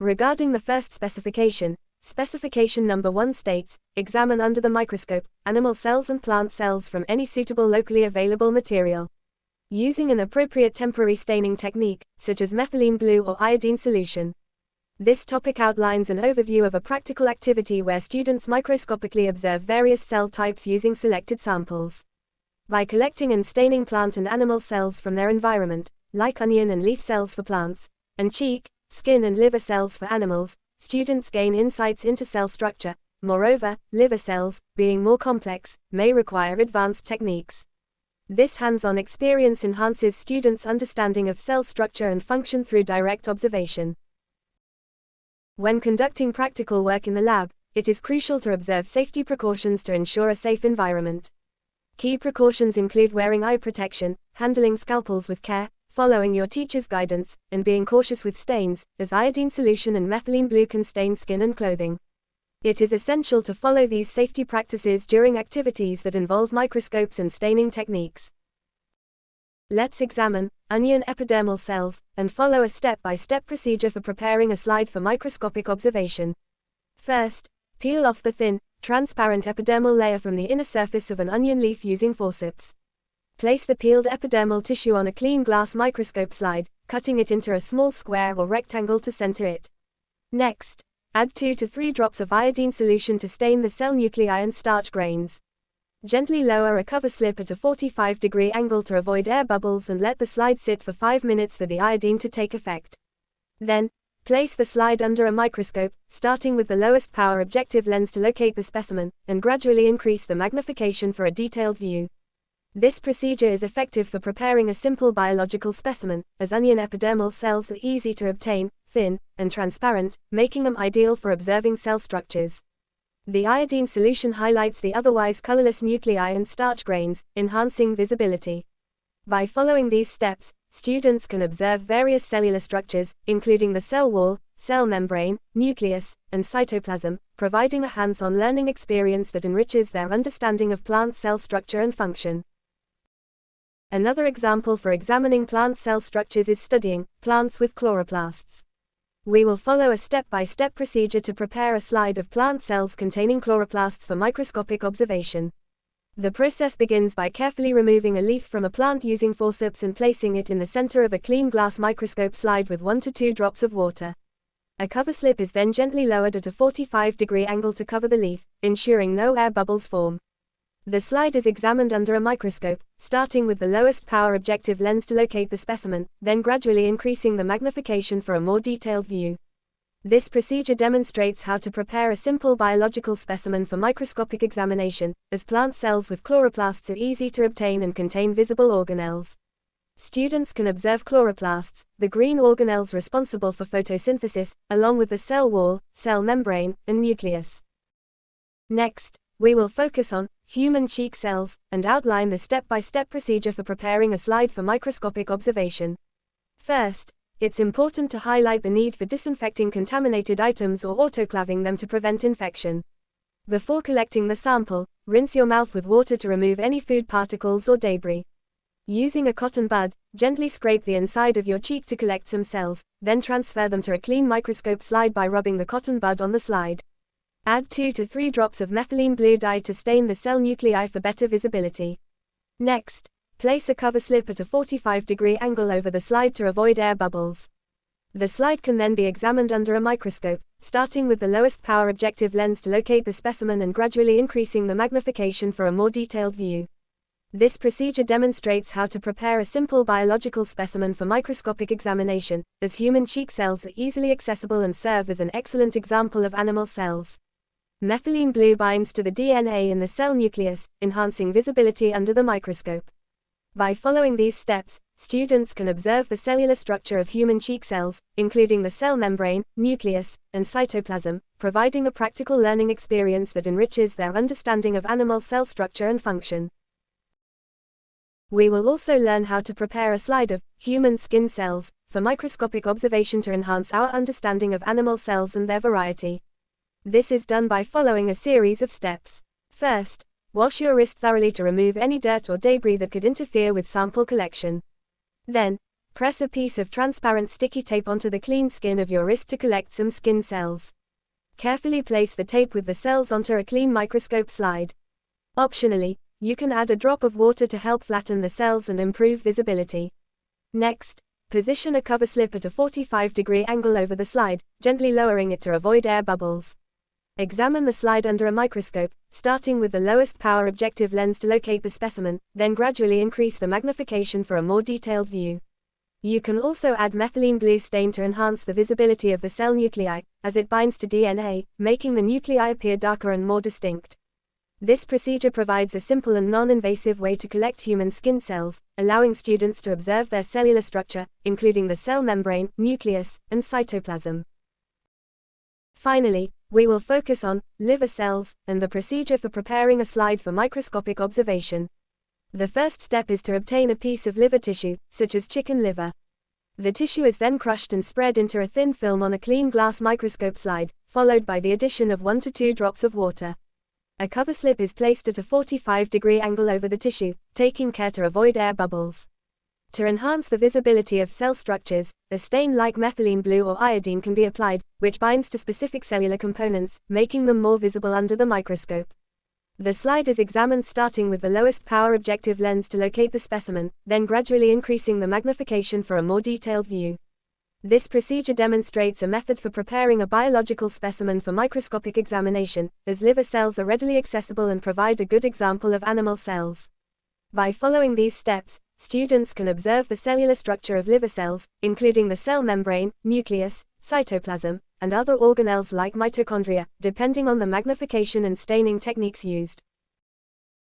Regarding the first specification, specification number 1 states, examine under the microscope, animal cells and plant cells from any suitable locally available material. Using an appropriate temporary staining technique, such as methylene blue or iodine solution. This topic outlines an overview of a practical activity where students microscopically observe various cell types using selected samples. By collecting and staining plant and animal cells from their environment, like onion and leaf cells for plants, and cheek, skin and liver cells for animals, students gain insights into cell structure. Moreover, liver cells, being more complex, may require advanced techniques. This hands-on experience enhances students' understanding of cell structure and function through direct observation. When conducting practical work in the lab, it is crucial to observe safety precautions to ensure a safe environment. Key precautions include wearing eye protection, handling scalpels with care, following your teacher's guidance, and being cautious with stains, as iodine solution and methylene blue can stain skin and clothing. It is essential to follow these safety practices during activities that involve microscopes and staining techniques. Let's examine onion epidermal cells, and follow a step-by-step procedure for preparing a slide for microscopic observation. First, peel off the thin, transparent epidermal layer from the inner surface of an onion leaf using forceps. Place the peeled epidermal tissue on a clean glass microscope slide, cutting it into a small square or rectangle to center it. Next, add 2 to 3 drops of iodine solution to stain the cell nuclei and starch grains. Gently lower a cover slip at a 45-degree angle to avoid air bubbles and let the slide sit for 5 minutes for the iodine to take effect. Then, place the slide under a microscope, starting with the lowest power objective lens to locate the specimen, and gradually increase the magnification for a detailed view. This procedure is effective for preparing a simple biological specimen, as onion epidermal cells are easy to obtain, thin, and transparent, making them ideal for observing cell structures. The iodine solution highlights the otherwise colorless nuclei and starch grains, enhancing visibility. By following these steps, students can observe various cellular structures, including the cell wall, cell membrane, nucleus, and cytoplasm, providing a hands-on learning experience that enriches their understanding of plant cell structure and function. Another example for examining plant cell structures is studying plants with chloroplasts. We will follow a step-by-step procedure to prepare a slide of plant cells containing chloroplasts for microscopic observation. The process begins by carefully removing a leaf from a plant using forceps and placing it in the center of a clean glass microscope slide with 1 to 2 drops of water. A cover slip is then gently lowered at a 45-degree angle to cover the leaf, ensuring no air bubbles form. The slide is examined under a microscope, starting with the lowest power objective lens to locate the specimen, then gradually increasing the magnification for a more detailed view. This procedure demonstrates how to prepare a simple biological specimen for microscopic examination, as plant cells with chloroplasts are easy to obtain and contain visible organelles. Students can observe chloroplasts, the green organelles responsible for photosynthesis, along with the cell wall, cell membrane, and nucleus. Next, we will focus on human cheek cells, and outline the step-by-step procedure for preparing a slide for microscopic observation. First, it's important to highlight the need for disinfecting contaminated items or autoclaving them to prevent infection. Before collecting the sample, rinse your mouth with water to remove any food particles or debris. Using a cotton bud, gently scrape the inside of your cheek to collect some cells, then transfer them to a clean microscope slide by rubbing the cotton bud on the slide. Add 2 to 3 drops of methylene blue dye to stain the cell nuclei for better visibility. Next, place a cover slip at a 45-degree angle over the slide to avoid air bubbles. The slide can then be examined under a microscope, starting with the lowest power objective lens to locate the specimen and gradually increasing the magnification for a more detailed view. This procedure demonstrates how to prepare a simple biological specimen for microscopic examination, as human cheek cells are easily accessible and serve as an excellent example of animal cells. Methylene blue binds to the DNA in the cell nucleus, enhancing visibility under the microscope. By following these steps, students can observe the cellular structure of human cheek cells, including the cell membrane, nucleus, and cytoplasm, providing a practical learning experience that enriches their understanding of animal cell structure and function. We will also learn how to prepare a slide of human skin cells for microscopic observation to enhance our understanding of animal cells and their variety. This is done by following a series of steps. First, wash your wrist thoroughly to remove any dirt or debris that could interfere with sample collection. Then, Press a piece of transparent sticky tape onto the clean skin of your wrist to collect some skin cells. Carefully place the tape with the cells onto a clean microscope slide. Optionally, you can add a drop of water to help flatten the cells and improve visibility. Next, position a cover slip at a 45-degree angle over the slide, gently lowering it to avoid air bubbles. Examine the slide under a microscope, starting with the lowest power objective lens to locate the specimen, then gradually increase the magnification for a more detailed view. You can also add methylene blue stain to enhance the visibility of the cell nuclei, as it binds to DNA, making the nuclei appear darker and more distinct. This procedure provides a simple and non-invasive way to collect human skin cells, allowing students to observe their cellular structure, including the cell membrane, nucleus, and cytoplasm. Finally, we will focus on liver cells and the procedure for preparing a slide for microscopic observation. The first step is to obtain a piece of liver tissue, such as chicken liver. The tissue is then crushed and spread into a thin film on a clean glass microscope slide, followed by the addition of 1 to 2 drops of water. A cover slip is placed at a 45-degree angle over the tissue, taking care to avoid air bubbles. To enhance the visibility of cell structures, a stain like methylene blue or iodine can be applied, which binds to specific cellular components, making them more visible under the microscope. The slide is examined starting with the lowest power objective lens to locate the specimen, then gradually increasing the magnification for a more detailed view. This procedure demonstrates a method for preparing a biological specimen for microscopic examination, as liver cells are readily accessible and provide a good example of animal cells. By following these steps, students can observe the cellular structure of liver cells, including the cell membrane, nucleus, cytoplasm, and other organelles like mitochondria, depending on the magnification and staining techniques used.